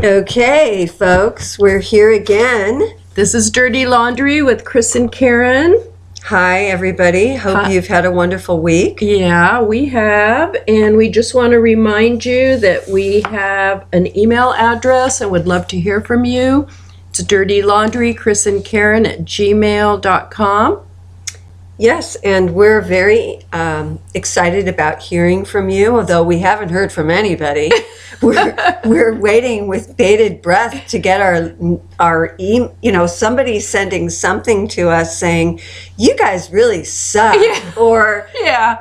Okay, folks, we're here again. This is Dirty Laundry with Chris and Karen. Hi, everybody. Hope you've had a wonderful week. Yeah, we have. And we just want to remind you that we have an email address and would love to hear from you. It's dirtylaundrychrisandkaren@gmail.com. Yes, and we're very excited about hearing from you, although we haven't heard from anybody. We're waiting with bated breath to get our somebody sending something to us saying, you guys really suck, or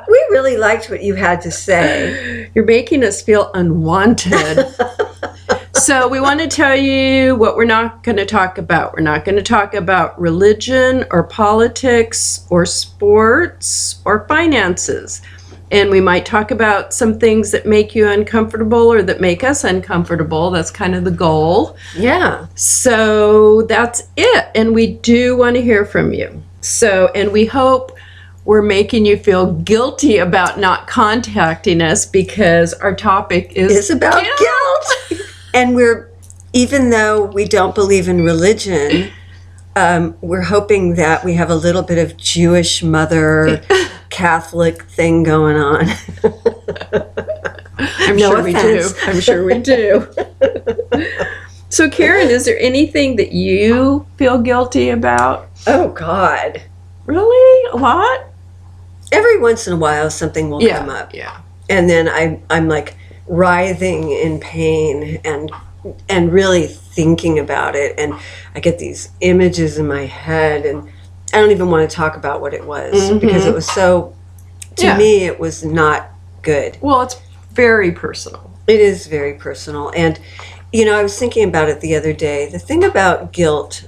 we really liked what you had to say. You're making us feel unwanted. So we want to tell you what we're not going to talk about. We're not going to talk about religion or politics or sports or finances. And we might talk about some things that make you uncomfortable or that make us uncomfortable. That's kind of the goal. Yeah. So that's it. And we do want to hear from you. And we hope we're making you feel guilty about not contacting us because our topic is about guilt. And even though we don't believe in religion, we're hoping that we have a little bit of Jewish mother Catholic thing going on. I'm sure we do. So Karen, is there anything that you feel guilty about? Oh God. Really? A lot? Every once in a while something will come up. Yeah. And then I'm like writhing in pain and really thinking about it, and I get these images in my head, and I don't even want to talk about what it was because it was so, to me, it was not good. Well, it's very personal. It is very personal. And, I was thinking about it the other day. The thing about guilt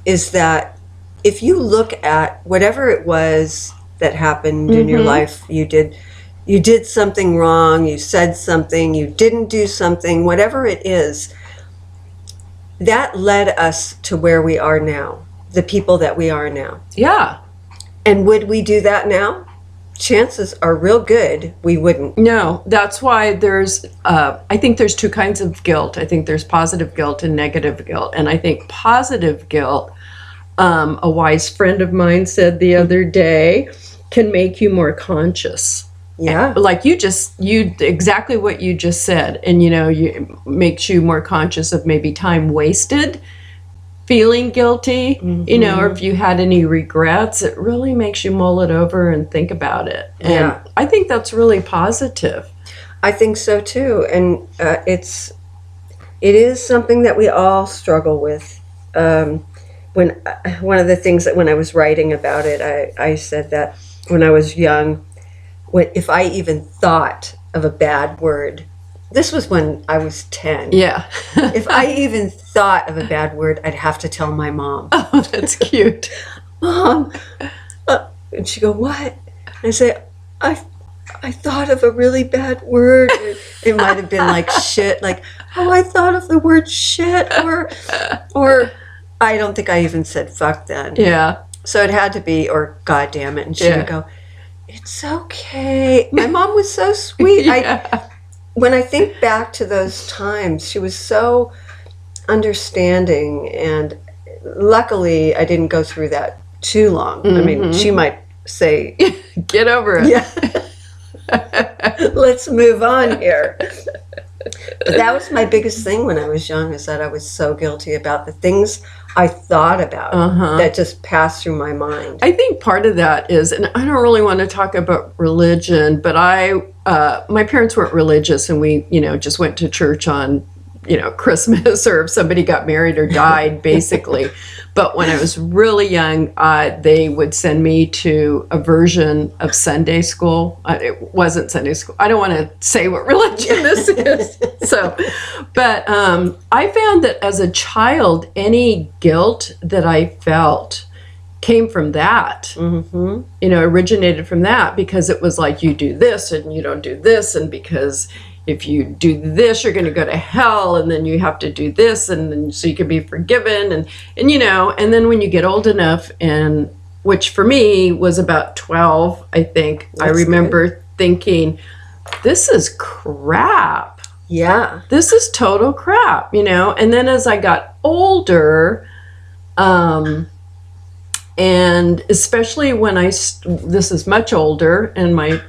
is that if you look at whatever it was that happened in your life, you did something wrong, you said something, you didn't do something, whatever it is, that led us to where we are now, the people that we are now. Yeah. And would we do that now? Chances are real good we wouldn't. No, that's why I think there's two kinds of guilt. I think there's positive guilt and negative guilt. And I think positive guilt, a wise friend of mine said the other day, can make you more conscious. Yeah. Like you exactly what you just said. And, you makes you more conscious of maybe time wasted, feeling guilty, or if you had any regrets, it really makes you mull it over and think about it. And I think that's really positive. I think so too. And it is something that we all struggle with. One of the things that when I was writing about it, I said that when I was young, if I even thought of a bad word, this was when I was 10. Yeah. If I even thought of a bad word, I'd have to tell my mom. Oh, that's cute. Mom. And she'd go, what? And I say, I thought of a really bad word. It might have been like shit, like, oh, I thought of the word shit, or I don't think I even said fuck then. Yeah. So it had to be, or God damn it. And she would go, it's okay. My mom was so sweet. When I think back to those times, she was so understanding, and luckily I didn't go through that too long. I mean, she might say, get over it. Yeah. Let's move on here. But that was my biggest thing when I was young, is that I was so guilty about the things I thought about that just passed through my mind. I think part of that is, and I don't really want to talk about religion, but my parents weren't religious, and we, just went to church on, Christmas, or if somebody got married or died, basically. But when I was really young, they would send me to a version of Sunday school. It wasn't Sunday school. I don't want to say what religion this is. But I found that as a child, any guilt that I felt came from that, originated from that, because it was like, you do this and you don't do this, and because if you do this, you're going to go to hell, and then you have to do this, and then so you can be forgiven, and then when you get old enough, and which for me was about 12, I think. I remember thinking, this is crap. Yeah. This is total crap, you know? And then as I got older, and especially when this is much older, in my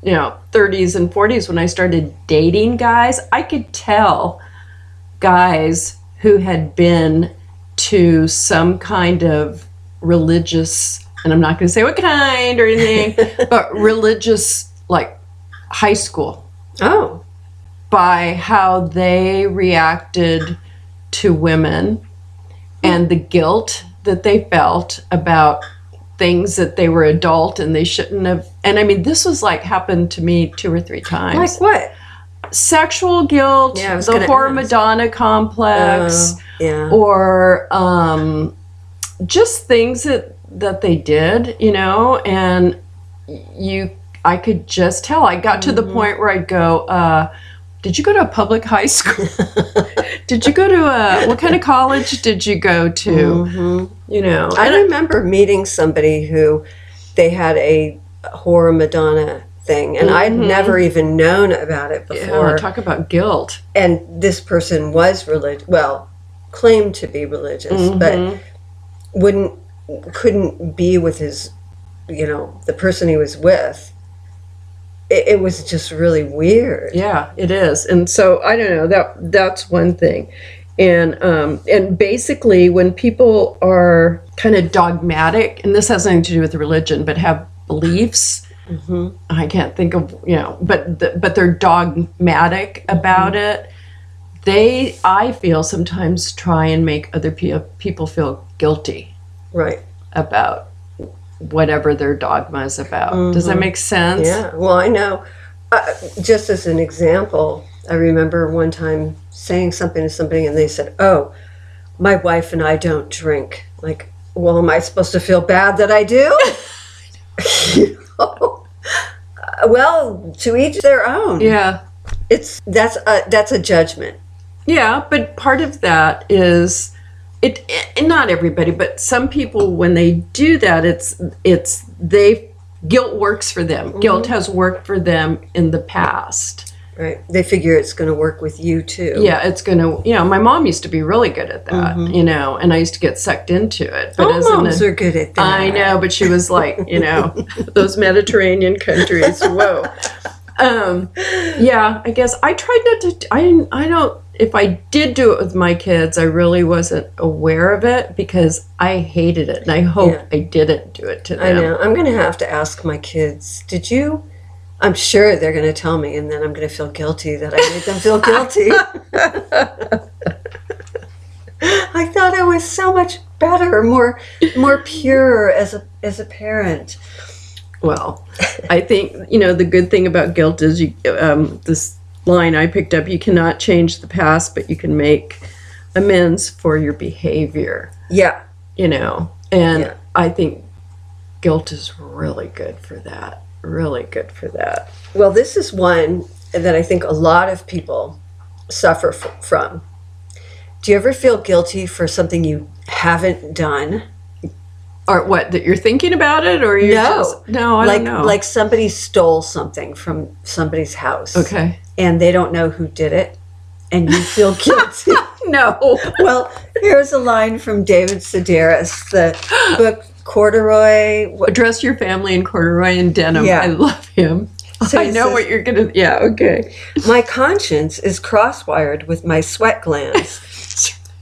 30s and 40s, when I started dating guys, I could tell guys who had been to some kind of religious, and I'm not going to say what kind or anything, but religious, like high school, Oh. by how they reacted to women and the guilt that they felt about things that they were adult and they shouldn't have. And I mean, this was like happened to me 2 or 3 times. Like what? Sexual guilt, Yeah, the whore Madonna complex, Yeah. or just things that they did, and I could just tell. I got to the point where I'd go, did you go to a public high school? Did you go to what kind of college did you go to? I remember meeting somebody who they had a horror Madonna thing, and I'd never even known about it before. Yeah, talk about guilt. And this person was claimed to be religious, but couldn't be with his, the person he was with. It was just really weird. Yeah, it is. And so I don't know, that's one thing. And basically when people are kind of dogmatic, and this has nothing to do with religion, but have beliefs, I can't think of, but they're dogmatic about it. I feel sometimes try and make other people feel guilty. Right. About whatever their dogma is about. Does that make sense? Yeah. Well, I know. Just as an example, I remember one time saying something to somebody and they said, "Oh, my wife and I don't drink." Like, well, am I supposed to feel bad that I do? Well, to each their own. Yeah. That's a judgment. Yeah, but part of that is and not everybody, but some people, when they do that, guilt works for them. Guilt has worked for them in the past. Right. They figure it's going to work with you too. Yeah, it's going to, my mom used to be really good at that, and I used to get sucked into it. But all moms are good at that. I know, but she was like, those Mediterranean countries, whoa. Yeah, I guess I tried not to, I don't, if I did do it with my kids, I really wasn't aware of it because I hated it, and I hope I didn't do it to them. I know. I'm going to have to ask my kids, did you? I'm sure they're going to tell me, and then I'm going to feel guilty that I made them feel guilty. I thought I was so much better, more pure as a parent. Well, I think, the good thing about guilt is this line I picked up, you cannot change the past, but you can make amends for your behavior. Yeah. And I think guilt is really good for that. Really good for that. Well, this is one that I think a lot of people suffer from. Do you ever feel guilty for something you haven't done? Or what, that you're thinking about it, or you're just... No, I don't know. Like somebody stole something from somebody's house. Okay. And they don't know who did it, and you feel guilty. No. Well, here's a line from David Sedaris, the book Corduroy. Dress Your Family in Corduroy and Denim. Yeah. I love him. So I know what you're going to... Yeah, okay. My conscience is cross-wired with my sweat glands.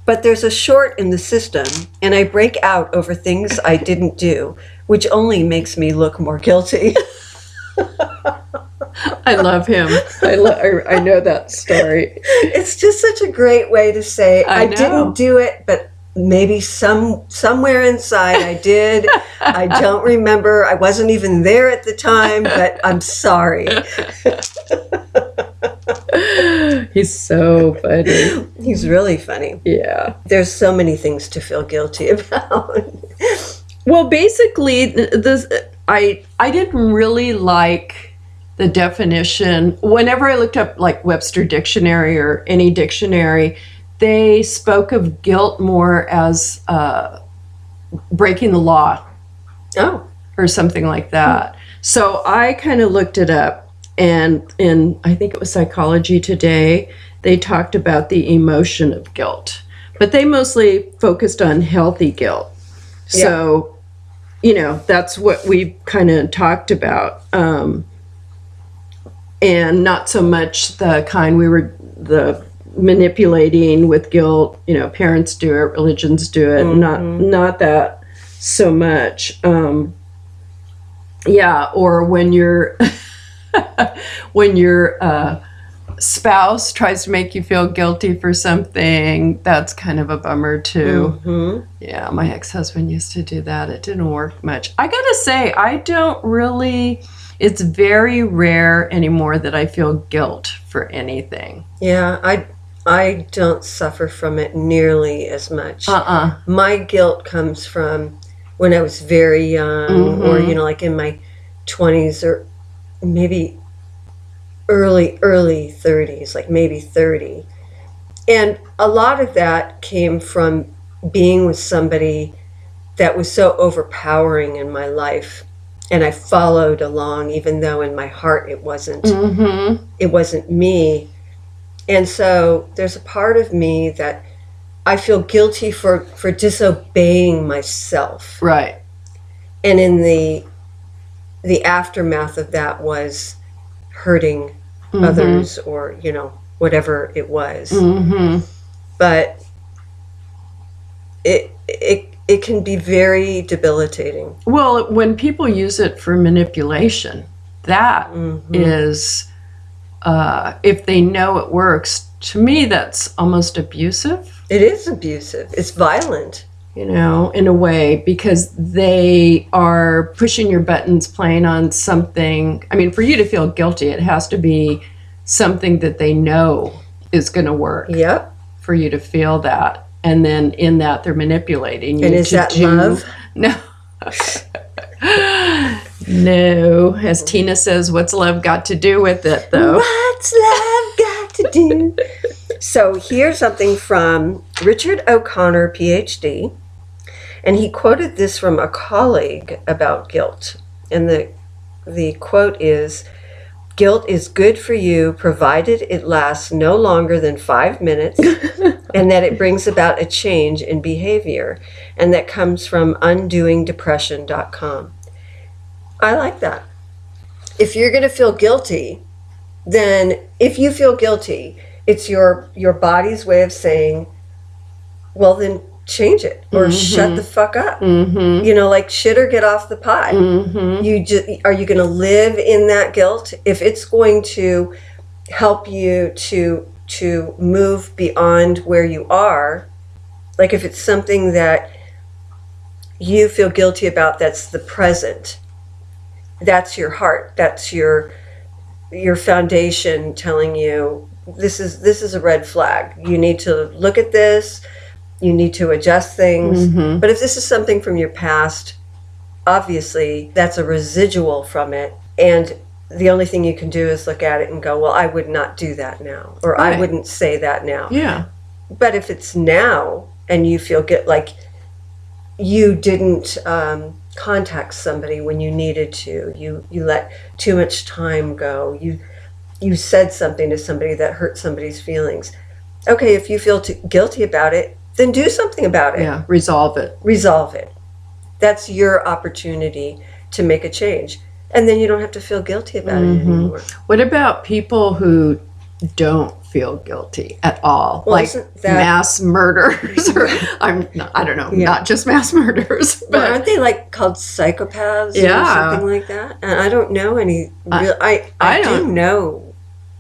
But there's a short in the system, and I break out over things I didn't do, which only makes me look more guilty. I love him. I know that story. It's just such a great way to say, I know. didn't do it, but maybe somewhere inside I did. I don't remember. I wasn't even there at the time, but I'm sorry. He's so funny. He's really funny. Yeah. There's so many things to feel guilty about. Well, basically, I didn't really like the definition. Whenever I looked up like Webster Dictionary or any dictionary, they spoke of guilt more as breaking the law. Oh. Or something like that. So I kind of looked it up. And in, I think it was Psychology Today, they talked about the emotion of guilt, but they mostly focused on healthy guilt. So, that's what we kind of talked about. And not so much the kind the manipulating with guilt, parents do it, religions do it, not that so much. Or when you're when your spouse tries to make you feel guilty for something, that's kind of a bummer too. Yeah, my ex-husband used to do that. It didn't work much. I gotta say, it's very rare anymore that I feel guilt for anything. Yeah, I don't suffer from it nearly as much. My guilt comes from when I was very young, or like in my 20s, or maybe early 30s, like maybe 30. And a lot of that came from being with somebody that was so overpowering in my life, and I followed along, even though in my heart it wasn't me. And so there's a part of me that I feel guilty for disobeying myself. Right. And in the aftermath of that was hurting others, or whatever it was. But it can be very debilitating. Well, when people use it for manipulation, that is, if they know it works, to me that's almost abusive. It is abusive. It's violent. In a way, because they are pushing your buttons, playing on something. I mean, for you to feel guilty, it has to be something that they know is going to work. Yep. For you to feel that. And then in that, they're manipulating you. And is that love? No. No. As Tina says, what's love got to do with it, though? What's love got to do? So here's something from Richard O'Connor, PhD. And he quoted this from a colleague about guilt. And the quote is, "Guilt is good for you provided it lasts no longer than 5 minutes and that it brings about a change in behavior." And that comes from undoingdepression.com. I like that. If you're going to feel guilty, then if you feel guilty, it's your body's way of saying, well, then change it, or shut the fuck up. Like shit or get off the pot. Are you going to live in that guilt? If it's going to help you to move beyond where you are, like if it's something that you feel guilty about, that's the present, that's your heart, that's your foundation telling you this is a red flag. You need to look at this. You need to adjust things. But if this is something from your past, obviously that's a residual from it. And the only thing you can do is look at it and go, well, I would not do that now. Or right. I wouldn't say that now. Yeah. But if it's now and you feel like you didn't contact somebody when you needed to, you let too much time go, you said something to somebody that hurt somebody's feelings. Okay, if you feel guilty about it, then do something about it. Yeah, resolve it. Resolve it. That's your opportunity to make a change. And then you don't have to feel guilty about it anymore. What about people who don't feel guilty at all? Well, like mass murders? Or, I don't know, not just mass murders. But aren't they like called psychopaths or something like that? And I don't know any real... I do know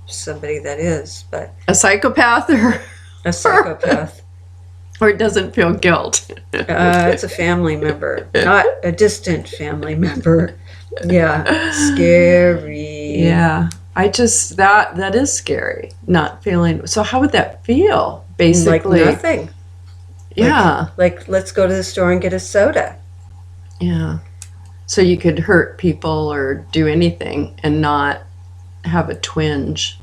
somebody that is, but... A psychopath or... A psychopath. Or it doesn't feel guilt. It's a family member, not a distant family member. Yeah, scary. Yeah, that is scary. Not feeling. So how would that feel? Basically, like nothing. Yeah, like let's go to the store and get a soda. Yeah, so you could hurt people or do anything and not have a twinge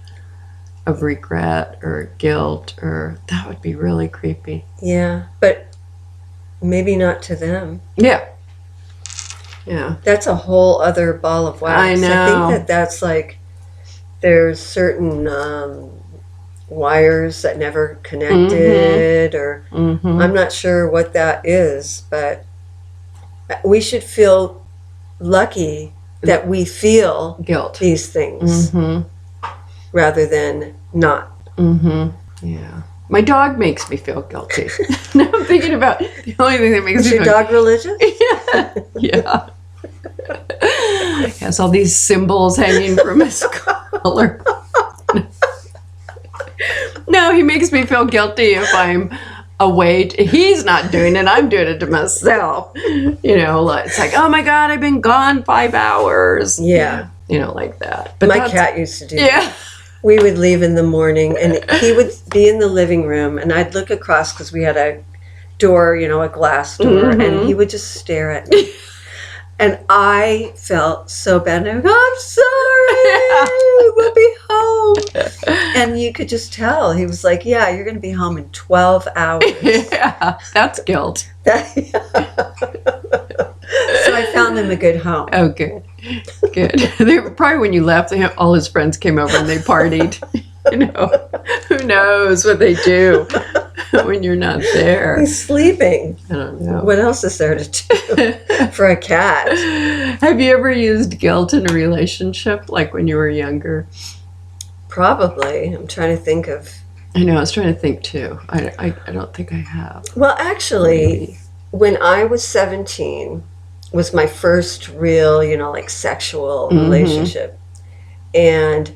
of regret or guilt, or that would be really creepy. Yeah, but maybe not to them. Yeah. That's a whole other ball of wax. I know. I think that's like there's certain wires that never connected, or I'm not sure what that is, but we should feel lucky that we feel Guilt. these things rather than not. Yeah. My dog makes me feel guilty. Now I'm thinking about the only thing that makes Is me your feel dog religious? Yeah. He has all these symbols hanging from his collar. No, he makes me feel guilty if I'm away. He's not doing it. I'm doing it to myself. You know, it's like, oh my God, I've been gone 5 hours. Yeah. You know, like that. But My cat used to do that. Yeah. We would leave in the morning, and he would be in the living room, and I'd look across because we had a door, you know, a glass door, and he would just stare at me. And I felt so bad. And I go, I'm sorry, we'll be home. And you could just tell. He was like, yeah, you're going to be home in 12 hours. Yeah, that's guilt. So I found him a good home. Oh, good. Good. They probably when you left, all his friends came over and they partied. You know, who knows what they do when you're not there. He's sleeping. I don't know. What else is there to do for a cat? Have you ever used guilt in a relationship, like when you were younger? Probably. I'm trying to think of. I know. I was trying to think too. I don't think I have. Well, actually, when I was 17, was my first real, you know, like sexual relationship. And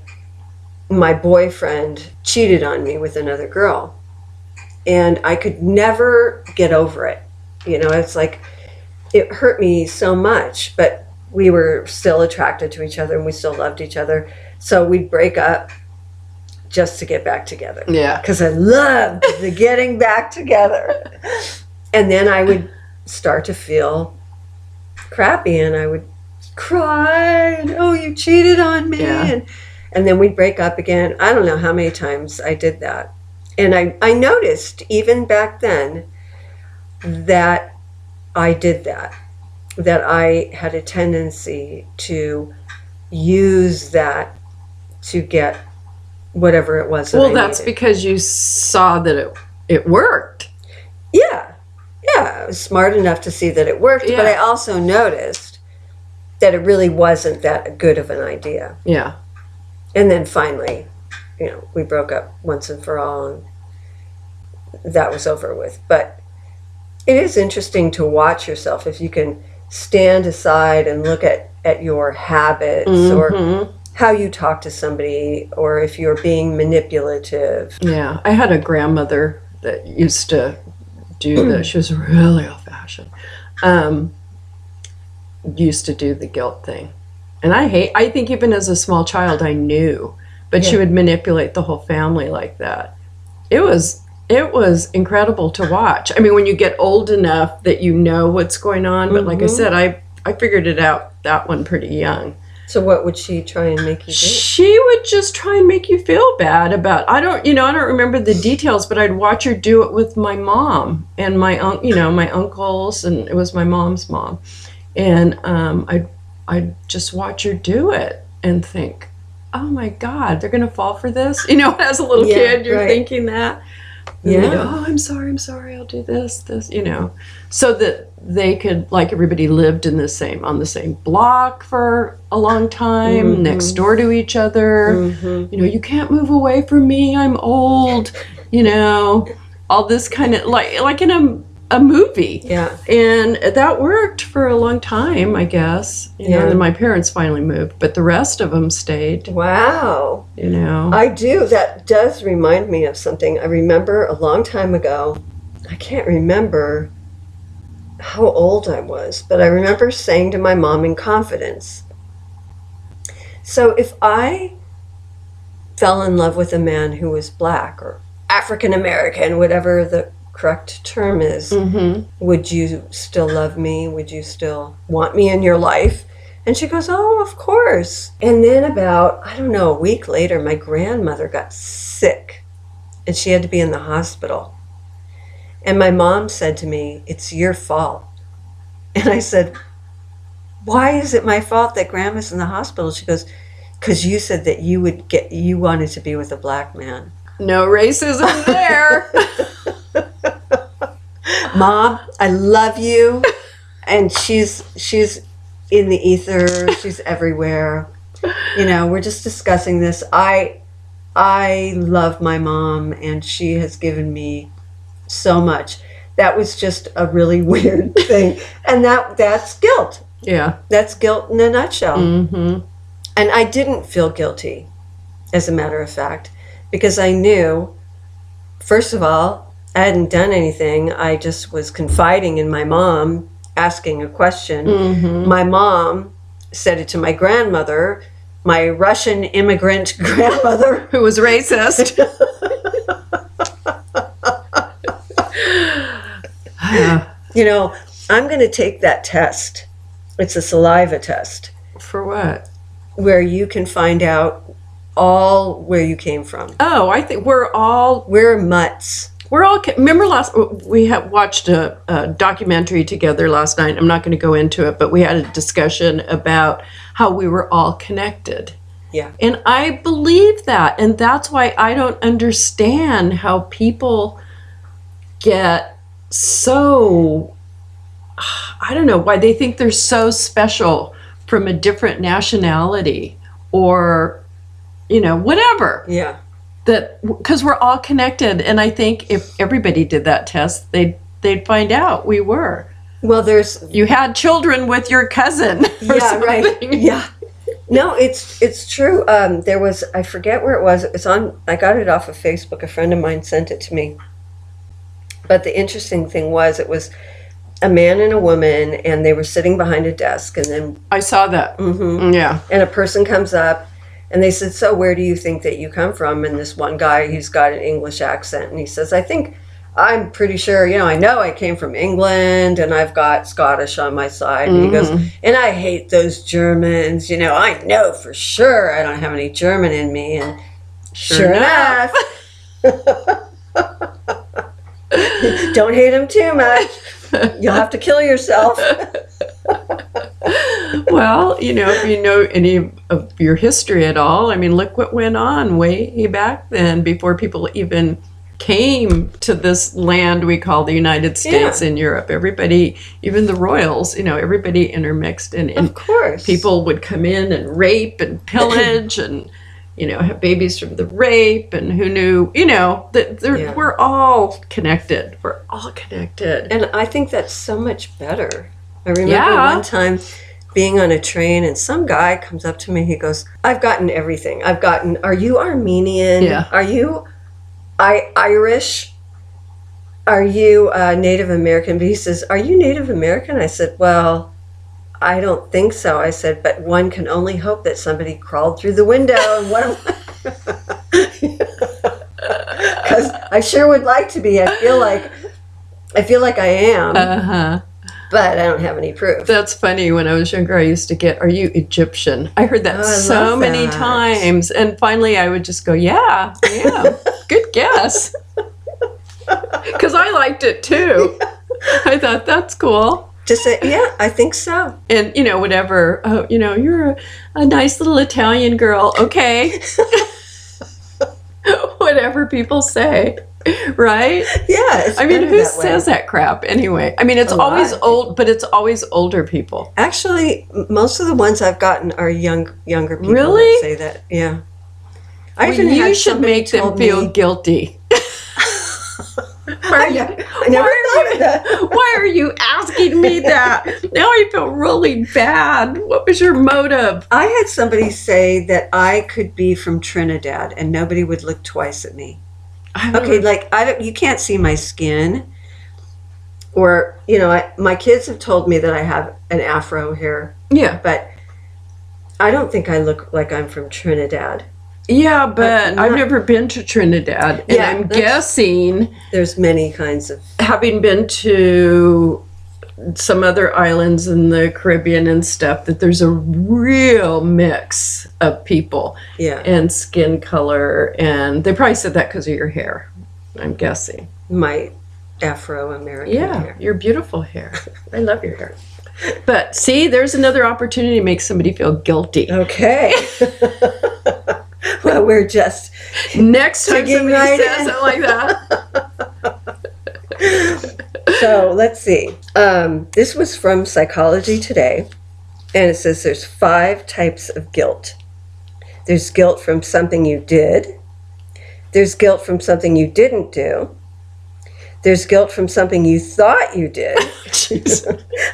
my boyfriend cheated on me with another girl. And I could never get over it. You know, it's like, it hurt me so much, but we were still attracted to each other and we still loved each other. So we'd break up just to get back together. Yeah. Because I loved the getting back together. And then I would start to feel crappy and I would cry and, oh, you cheated on me. Yeah. And then we'd break up again. I don't know how many times I did that. And I noticed even back then that I did that I had a tendency to use that to get whatever it was that Well, I that's needed. because you saw that it worked. Yeah. I was smart enough to see that it worked, Yeah. but I also noticed that it really wasn't that good of an idea. Yeah. And then finally, you know, we broke up once and for all, and that was over with. But it is interesting to watch yourself if you can stand aside and look at your habits or how you talk to somebody, or if you're being manipulative. Yeah. I had a grandmother that used to do this. She was really old-fashioned. Used to do the guilt thing. And I think even as a small child, I knew, but she would manipulate the whole family like that. It was incredible to watch. I mean, when you get old enough that you know what's going on, but like I said, I figured it out, that one, pretty young. So what would she try and make you do? She would just try and make you feel bad about, I don't remember the details, but I'd watch her do it with my mom and my uncles, and it was my mom's mom. And I'd just watch her do it and think, oh my God, they're going to fall for this? You know, as a little kid, you're thinking that. Yeah. You know, oh, I'm sorry, I'll do this, you know. So that they could, like, everybody lived on the same block for a long time, next door to each other. You know, you can't move away from me, I'm old, you know, all this kind of, like in a movie. Yeah. And that worked for a long time, I guess. You know, and then my parents finally moved, but the rest of them stayed. Wow. You know. I do. That does remind me of something. I remember a long time ago, I can't remember how old I was, but I remember saying to my mom in confidence, so if I fell in love with a man who was black or African American, whatever the correct term is, would you still love me? Would you still want me in your life? And she goes, oh, of course. And then about, I don't know, a week later, my grandmother got sick and she had to be in the hospital. And my mom said to me, it's your fault. And I said, why is it my fault that grandma's in the hospital? She goes, because you said that you wanted to be with a black man. No racism there. Mom, I love you. And she's in the ether. She's everywhere. We're just discussing this. I love my mom, and she has given me so much. That was just a really weird thing. And that's guilt. Yeah. That's guilt in a nutshell. Mm-hmm. And I didn't feel guilty, as a matter of fact, because I knew, first of all, I hadn't done anything. I just was confiding in my mom, asking a question. Mm-hmm. My mom said it to my grandmother, my Russian immigrant grandmother. Who was racist. I'm going to take that test. It's a saliva test. For what? Where you can find out all where you came from. Oh, I think we're mutts. Remember we had watched a documentary together last night. I'm not going to go into it, but we had a discussion about how we were all connected. Yeah. And I believe that. And that's why I don't understand how people get so, I don't know, why they think they're so special from a different nationality or, whatever. Yeah. That because we're all connected, and I think if everybody did that test, they'd find out we were. Well, you had children with your cousin. Yeah, right. Yeah. No, it's true. There was, I forget where it was. I got it off of Facebook. A friend of mine sent it to me. But the interesting thing was, it was a man and a woman, and they were sitting behind a desk, and then I saw that. Mm-hmm. Yeah. And a person comes up. And they said, so where do you think that you come from? And this one guy, he's got an English accent. And he says, I'm pretty sure, I know I came from England and I've got Scottish on my side. And he goes, and I hate those Germans. I know for sure I don't have any German in me. And sure enough. Don't hate him too much. You'll have to kill yourself. Well, if you know any of your history at all, look what went on way back then before people even came to this land we call the United States in Europe. Everybody, even the royals, everybody intermixed. And of course. People would come in and rape and pillage and, have babies from the rape, and who knew, that we're all connected. We're all connected. And I think that's so much better. I remember one time being on a train, and some guy comes up to me. He goes, I've gotten everything. Are you Armenian? Yeah. Are you Irish? Are you Native American? But he says, are you Native American? I said, well, I don't think so. I said, but one can only hope that somebody crawled through the window. And what am I? Because I sure would like to be. I feel like I am. Uh-huh. But I don't have any proof. That's funny. When I was younger, I used to get, are you Egyptian? I heard that so many times. And finally, I would just go, yeah, I am. Good guess. Because I liked it too. I thought, that's cool. Just say, yeah, I think so. And, whatever. Oh, you're a nice little Italian girl. Okay. Whatever people say. Right? Yeah. Who says that crap anyway? It's always old, but it's always older people. Actually, most of the ones I've gotten are younger people. Really? That say that. Yeah. You should make them feel guilty. I never thought of that. Why are you asking me that? Now I feel really bad. What was your motive? I had somebody say that I could be from Trinidad and nobody would look twice at me. Okay, you can't see my skin. Or, my kids have told me that I have an afro hair. Yeah. But I don't think I look like I'm from Trinidad. Yeah, but I've never been to Trinidad. And I'm guessing there's many kinds of... Having been to some other islands in the Caribbean and stuff, that there's a real mix of people. Yeah. And skin color. And they probably said that because of your hair, I'm guessing. Might. Afro-American Yeah, hair. your beautiful hair. I love your hair. But see, there's another opportunity to make somebody feel guilty. Okay. Well, we're just Next time digging somebody right says in. something like that. So let's see. This was from Psychology Today, and it says there's 5 types of guilt. There's guilt from something you did. There's guilt from something you didn't do. There's guilt from something you thought you did,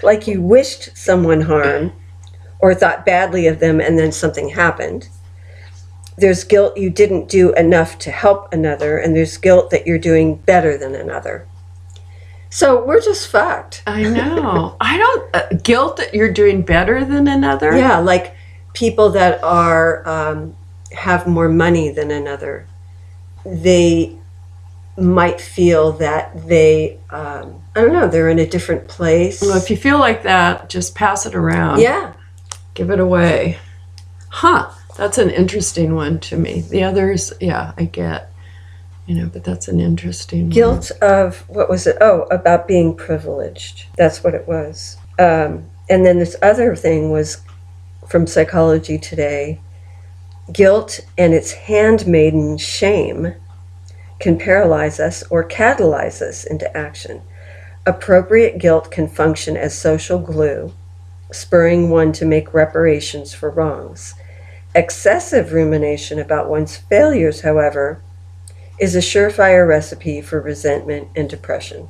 like you wished someone harm or thought badly of them and then something happened. There's guilt you didn't do enough to help another, and there's guilt that you're doing better than another. So we're just fucked. I know. I don't guilt that you're doing better than another. Yeah, like people that are have more money than another. They might feel that they, I don't know, they're in a different place. Well, if you feel like that, just pass it around. Yeah. Give it away. Huh. That's an interesting one to me. The others, yeah, I get. But that's an interesting Guilt of, what was it? Oh, about being privileged. That's what it was. And then this other thing was from Psychology Today. Guilt and its handmaiden shame can paralyze us or catalyze us into action. Appropriate guilt can function as social glue, spurring one to make reparations for wrongs. Excessive rumination about one's failures, however, is a surefire recipe for resentment and depression.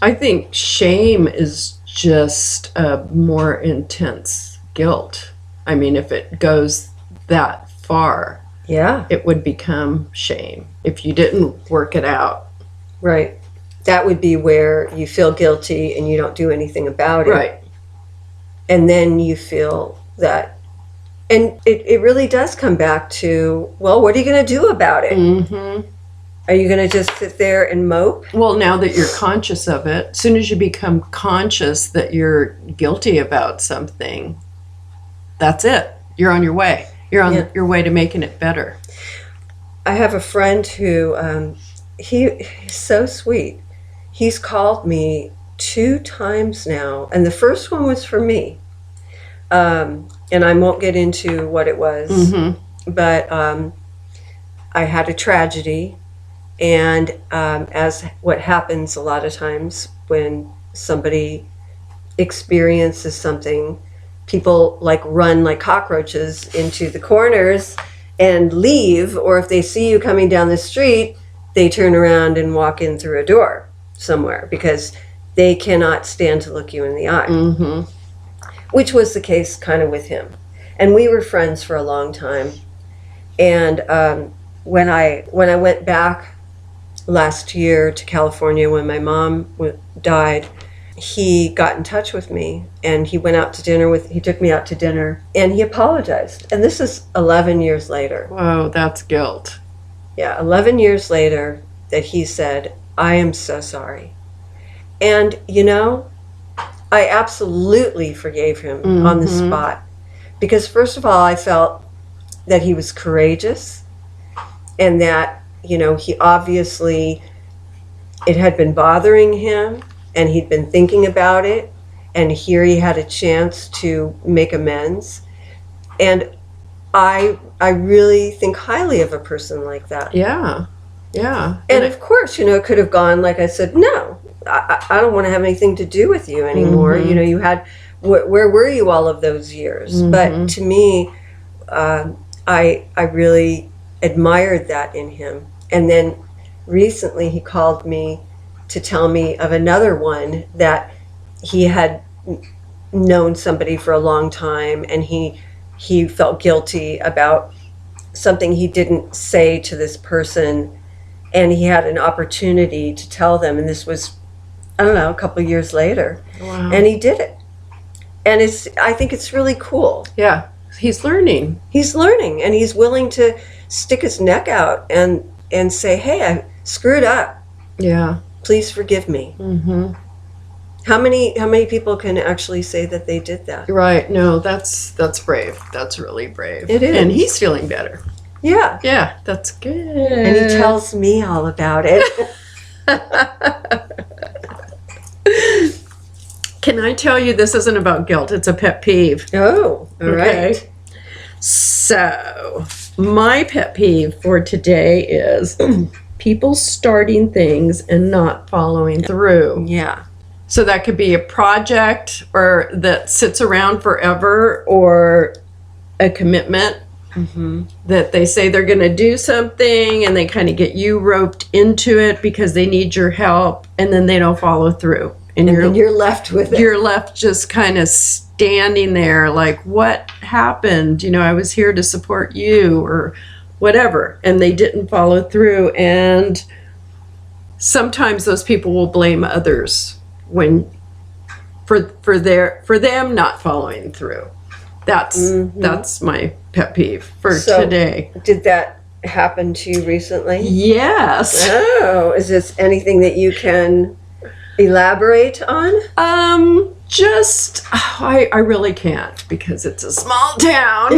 I think shame is just a more intense guilt. I mean, if it goes that far, Yeah. it would become shame if you didn't work it out. Right. That would be where you feel guilty and you don't do anything about it. Right. And then you feel that, and it really does come back to, well, what are you going to do about it? Mm-hmm. Are you going to just sit there and mope? Well, now that you're conscious of it, as soon as you become conscious that you're guilty about something, that's it. You're on your way. You're on your way to making it better. I have a friend who, he's so sweet. He's called me 2 times now, and the first one was for me. And I won't get into what it was, but I had a tragedy, and as what happens a lot of times when somebody experiences something, people like run like cockroaches into the corners and leave, or if they see you coming down the street, they turn around and walk in through a door somewhere because they cannot stand to look you in the eye, which was the case kind of with him. And we were friends for a long time. And when I went back last year to California when my mom died, he got in touch with me and he went out to dinner he took me out to dinner and he apologized. And this is 11 years later. Whoa, that's guilt. Yeah, 11 years later that he said, I am so sorry. And, I absolutely forgave him on the spot. Because first of all, I felt that he was courageous and that, he obviously, it had been bothering him and he'd been thinking about it. And here he had a chance to make amends. And I really think highly of a person like that. Yeah. Yeah. And of course, it could have gone, like I said, no, I don't want to have anything to do with you anymore. You had, where were you all of those years? But to me, I really admired that in him. And then recently he called me to tell me of another one that he had known somebody for a long time and he felt guilty about something he didn't say to this person, and he had an opportunity to tell them, and this was, I don't know, a couple of years later. Wow. And he did it. And I think it's really cool. Yeah. He's learning. He's learning, and he's willing to stick his neck out and say, hey, I screwed up. Yeah. Please forgive me. How many people can actually say that they did that? Right. No, that's brave. That's really brave. It is. And he's feeling better. Yeah. Yeah, that's good. And he tells me all about it. Can I tell you, this isn't about guilt, it's a pet peeve. Oh, all right. So, my pet peeve for today is people starting things and not following through. Yeah. So that could be a project or that sits around forever, or a commitment that they say they're going to do something and they kind of get you roped into it because they need your help, and then they don't follow through. And then you're left with it. You're left just kind of standing there like, what happened? You know, I was here to support you or whatever. And they didn't follow through. And sometimes those people will blame others when for them not following through. That's my pet peeve for today. Did that happen to you recently? Yes. Oh, is this anything that you can elaborate on? I really can't because it's a small town.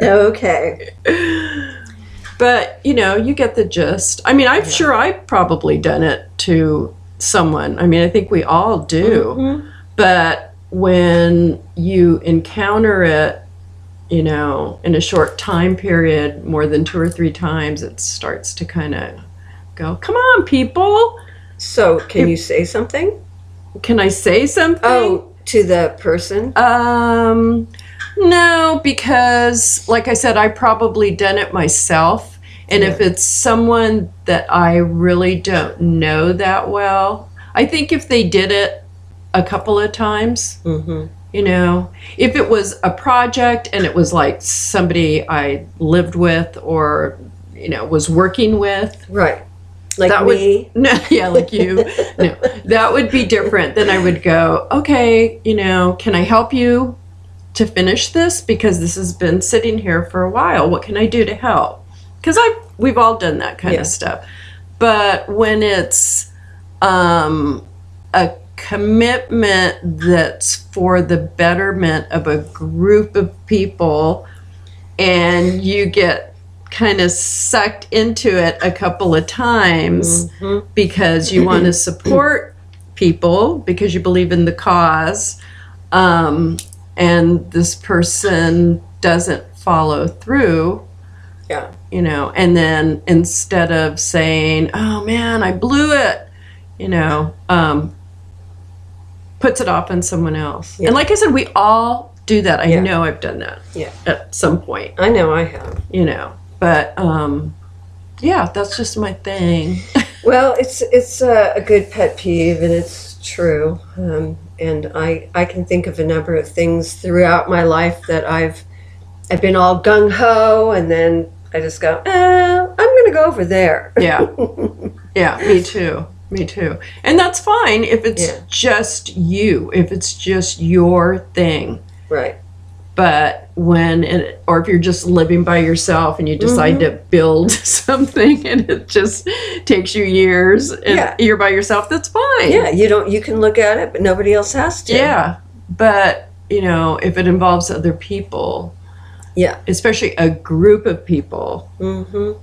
Okay. But, you know, you get the gist. I mean, I'm sure I've probably done it to someone. I mean, I think we all do. But when you encounter it, you know, in a short time period, more than 2 or 3 times, it starts to kind of go, come on, people. So, can you say something? Can I say something? Oh, to the person? No, because like I said, I probably done it myself. And if it's someone that I really don't know that well, I think if they did it a couple of times, you know, if it was a project and it was like somebody I lived with or, you know, was working with. Right. Like that me? Like you. No, that would be different. Then I would go, okay, you know, can I help you to finish this? Because this has been sitting here for a while. What can I do to help? Because we've all done that kind of stuff. But when it's a commitment that's for the betterment of a group of people and you get kind of sucked into it a couple of times because you want to support people because you believe in the cause, and this person doesn't follow through, you know, and then instead of saying, oh man, I blew it, you know, puts it off on someone else. And like I said, we all do that. I know I've done that at some point. I know I have. You know, but that's just my thing. Well, it's a good pet peeve, and it's true. And I can think of a number of things throughout my life that I've been all gung ho, and then I just go, I'm going to go over there. Yeah, me too. Me too. And that's fine if it's just you, if it's just your thing. Right. But or if you're just living by yourself and you decide to build something and it just takes you years and you're by yourself, that's fine. Yeah, you can look at it, but nobody else has to. Yeah. But, you know, if it involves other people, especially a group of people,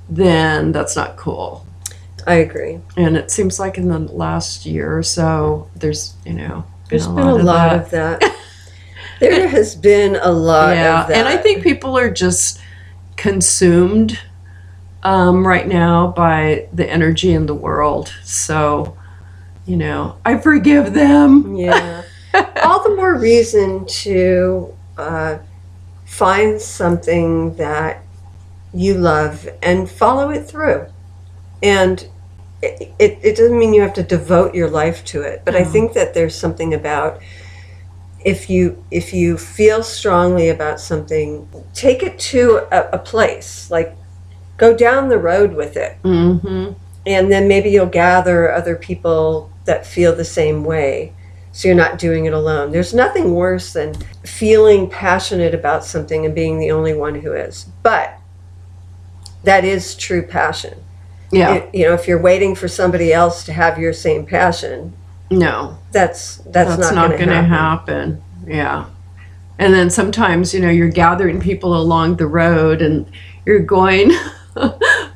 then that's not cool. I agree. And it seems like in the last year or so, there's been a lot of that. There has been a lot of that. And I think people are just consumed right now by the energy in the world. So, you know, I forgive them. Yeah. All the more reason to find something that you love and follow it through. And it doesn't mean you have to devote your life to it, but I think that there's something about if you feel strongly about something, take it to a place, like go down the road with it, and then maybe you'll gather other people that feel the same way, so you're not doing it alone. There's nothing worse than feeling passionate about something and being the only one who is, but that is true passion. You know, if you're waiting for somebody else to have your same passion, no, that's not going to happen. Yeah. And then sometimes, you know, you're gathering people along the road and you're going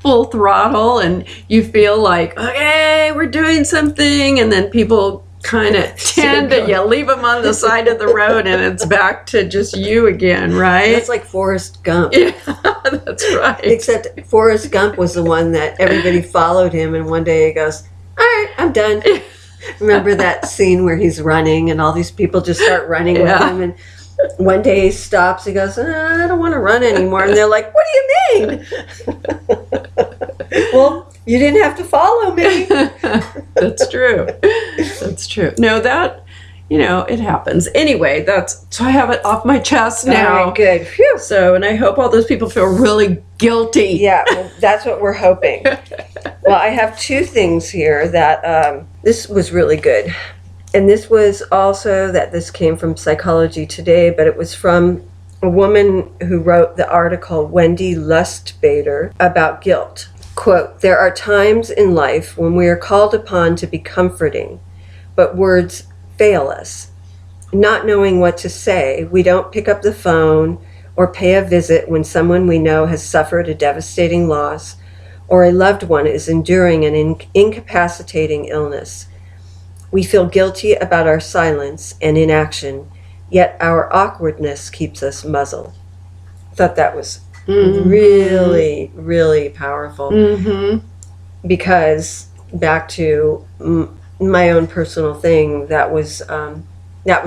full throttle and you feel like, okay, we're doing something. And then people kind of tend to, you leave them on the side of the road and it's back to just you again, right? That's like Forrest Gump. Yeah, that's right. Except Forrest Gump was the one that everybody followed him, and one day he goes, all right, I'm done. Remember that scene where he's running and all these people just start running with him, and one day he stops, he goes, I don't want to run anymore. And they're like, what do you mean? Well, you didn't have to follow me. That's true. That's true. No, that, it happens. Anyway, so I have it off my chest now. All right, good. Phew. So, and I hope all those people feel really guilty. Yeah, well, that's what we're hoping. Well, I have two things here that this was really good. And this was also this came from Psychology Today, but it was from a woman who wrote the article, Wendy Lustbader, about guilt. Quote, there are times in life when we are called upon to be comforting, but words fail us. Not knowing what to say, we don't pick up the phone or pay a visit when someone we know has suffered a devastating loss or a loved one is enduring an incapacitating illness. We feel guilty about our silence and inaction, yet our awkwardness keeps us muzzled. I thought that was really, really powerful. Because back to my own personal thing, that was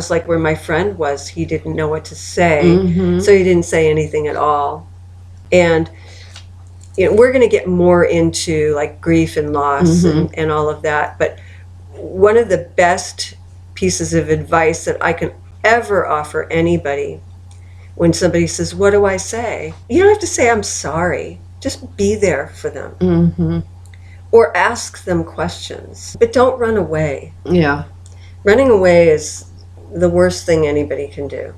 like where my friend was. He didn't know what to say, so he didn't say anything at all. And we're going to get more into like grief and loss and all of that, but one of the best pieces of advice that I can ever offer anybody when somebody says, what do I say? You don't have to say, I'm sorry. Just be there for them. Or ask them questions. But don't run away. Yeah. Running away is the worst thing anybody can do.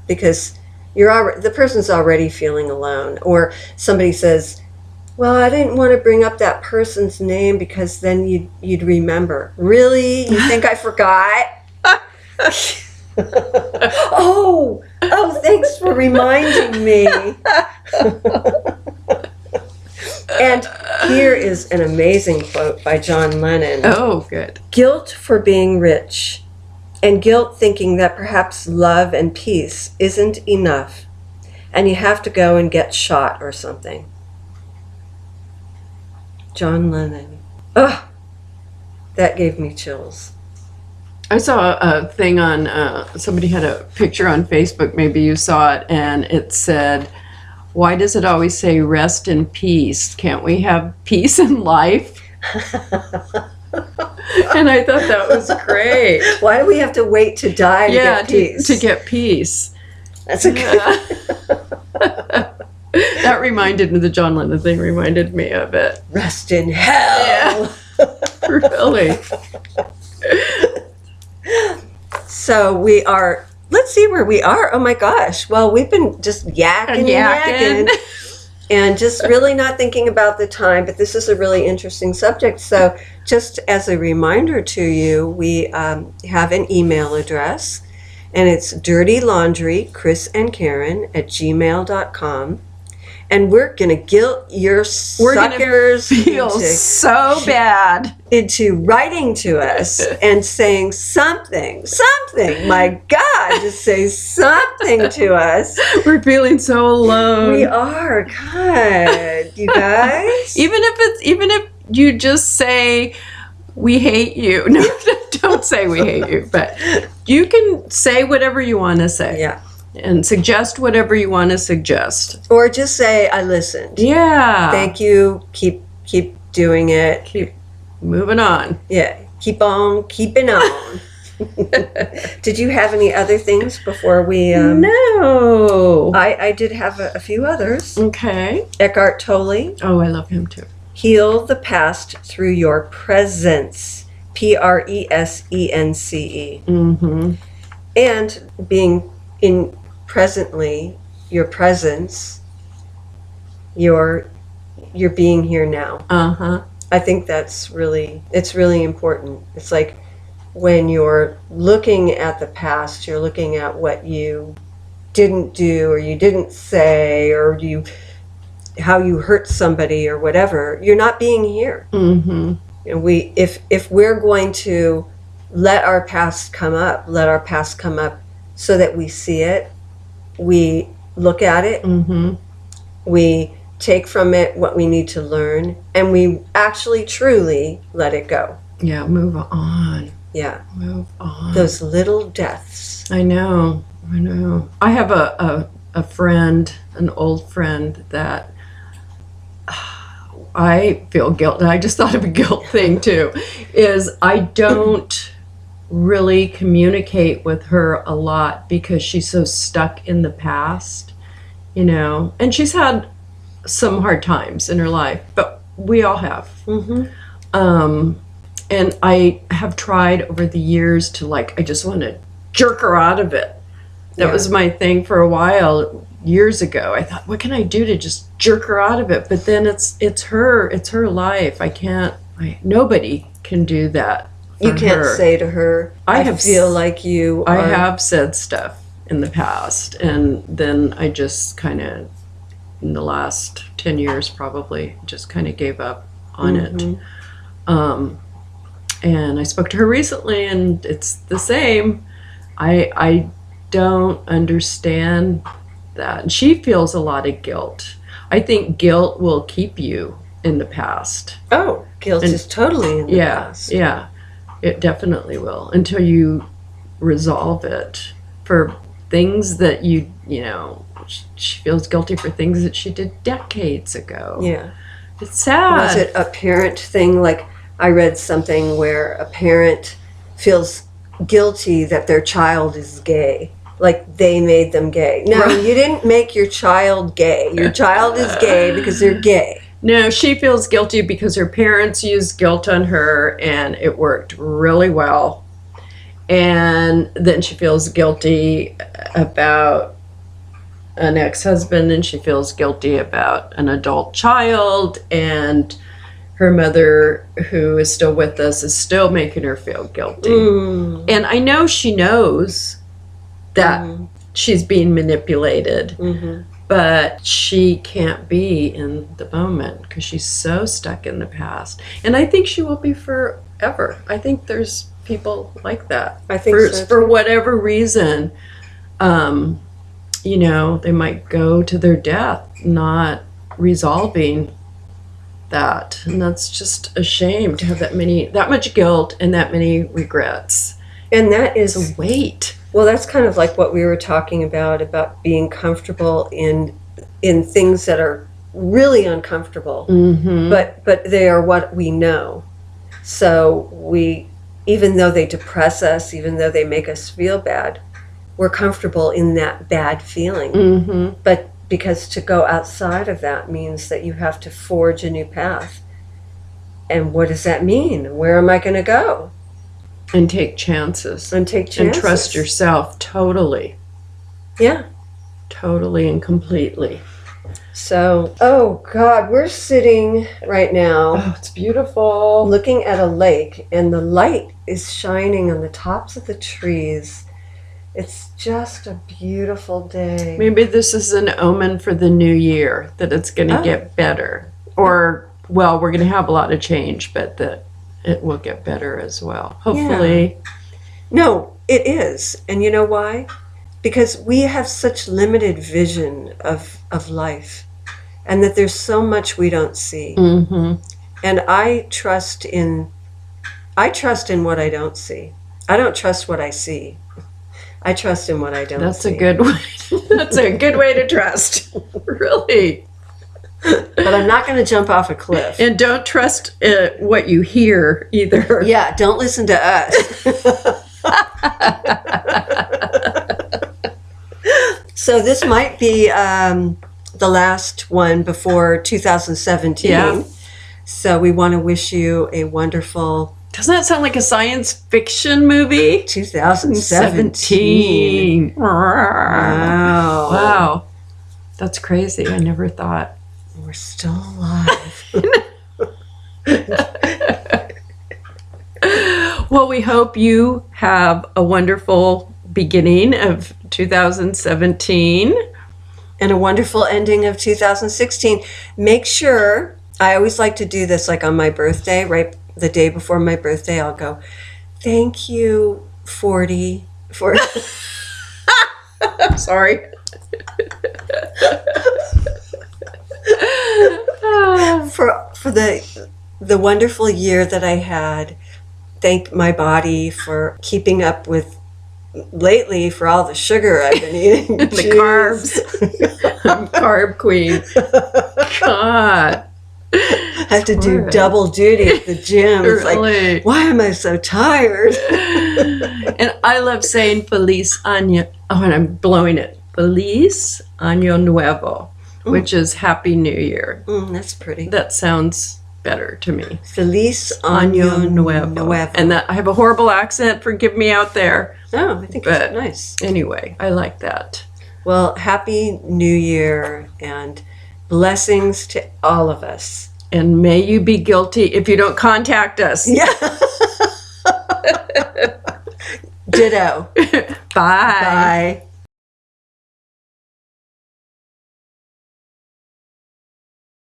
Because the person's already feeling alone. Or somebody says, well, I didn't want to bring up that person's name because then you'd remember. Really? You think I forgot? Oh, thanks for reminding me. And here is an amazing quote by John Lennon. Oh, good. Guilt for being rich, and guilt thinking that perhaps love and peace isn't enough, and you have to go and get shot or something. John Lennon. Ugh, that gave me chills. I saw a thing on, somebody had a picture on Facebook, maybe you saw it, and it said, why does it always say rest in peace? Can't we have peace in life? And I thought that was great. Why do we have to wait to die to get peace? To get peace. That's a good That reminded me, the John Lennon thing reminded me of it. Rest in hell. Yeah. Really. So let's see where we are. Oh my gosh. Well, we've been just yakking. And just really not thinking about the time, but this is a really interesting subject. So just as a reminder to you, we have an email address, and it's dirtylaundry, chrisandkaren@gmail.com. And we're going to guilt your suckers feel so bad into writing to us and saying something. My God, just say something to us. We're feeling so alone. We are. God, you guys. Even if you just say, we hate you. No, don't say we hate you, but you can say whatever you want to say. Yeah. And suggest whatever you want to suggest. Or just say, I listened. Yeah. Thank you. Keep doing it. Keep moving on. Yeah. Keep on keeping on. Did you have any other things before we... No. I did have a few others. Okay. Eckhart Tolle. Oh, I love him too. Heal the past through your presence. Presence. And being in presently, your presence, you're being here now. I think it's really important. It's like when you're looking at the past, you're looking at what you didn't do or you didn't say or how you hurt somebody or whatever. You're not being here. If we're going to let our past come up. Let our past come up so that we see it, we look at it, we take from it what we need to learn, and we actually truly let it go. Yeah, move on. Yeah. Move on. Those little deaths. I know. I have a friend, an old friend that I feel guilt. I just thought of a guilt thing too, is I don't really communicate with her a lot because she's so stuck in the past, you know, and she's had some hard times in her life, but we all have. And I have tried over the years to, like, I just want to jerk her out of it. That was my thing for a while years ago. I thought, what can I do to just jerk her out of it? But then it's her life. Nobody can do that. You can't say to her, I feel like you I have said stuff in the past, and then I just kind of, in the last 10 years probably, just kind of gave up on it. And I spoke to her recently, and it's the same. I don't understand that. And she feels a lot of guilt. I think guilt will keep you in the past. Oh, guilt is totally in the past. Yeah, it definitely will, until you resolve it for things that you know, she feels guilty for things that she did decades ago. Yeah. It's sad. Was it a parent thing? Like, I read something where a parent feels guilty that their child is gay. Like, they made them gay. No, you didn't make your child gay. Your child is gay because they're gay. No, she feels guilty because her parents used guilt on her, and it worked really well. And then she feels guilty about an ex-husband, and she feels guilty about an adult child, and her mother, who is still with us, is still making her feel guilty. And I know she knows that she's being manipulated, but she can't be in the moment because she's so stuck in the past. And I think she will be forever. I think there's people like that. I think so, for whatever reason, you know, they might go to their death not resolving that. And that's just a shame to have that much guilt and that many regrets. And that is a weight. Well, that's kind of like what we were talking about being comfortable in things that are really uncomfortable, but they are what we know. So we, even though they depress us, even though they make us feel bad, we're comfortable in that bad feeling. But because to go outside of that means that you have to forge a new path. And what does that mean? Where am I going to go? And take chances. And trust yourself totally. Yeah. Totally and completely. So, oh God, we're sitting right now. Oh, it's beautiful. Looking at a lake, and the light is shining on the tops of the trees. It's just a beautiful day. Maybe this is an omen for the new year, that it's going to get better. Or, well, we're going to have a lot of change, but that it will get better as well. Hopefully. Yeah. No, it is. And you know why? Because we have such limited vision of life, and that there's so much we don't see. And I trust in what I don't see. I don't trust what I see. I trust in what I don't see. That's a good way. That's a good way to trust. Really. But I'm not going to jump off a cliff. And don't trust what you hear either. Yeah, don't listen to us. So this might be the last one before 2017. Yeah. So we want to wish you a wonderful... Doesn't that sound like a science fiction movie? 2017. Wow. Wow. That's crazy. I never thought. We're still alive. Well, we hope you have a wonderful beginning of 2017. And a wonderful ending of 2016. Make sure, I always like to do this like on my birthday, right the day before my birthday, I'll go, Thank you, 40, for Sorry. for the wonderful year that I had. Thank my body for keeping up with lately for all the sugar I've been eating. The carbs. I'm carb queen. God. I have to do Right. double duty at the gym. It's Really? like, why am I so tired? And I love saying Feliz Año. Oh, and I'm blowing it. Feliz Año Nuevo, which is Happy New Year. That's pretty. That sounds better to me. Feliz Año Nuevo. And that I have a horrible accent. Forgive me out there. Oh, I think But- it's nice. Anyway, I like that. Well, Happy New Year and blessings to all of us. And may you be guilty if you don't contact us. Yeah. Ditto. Bye. Bye.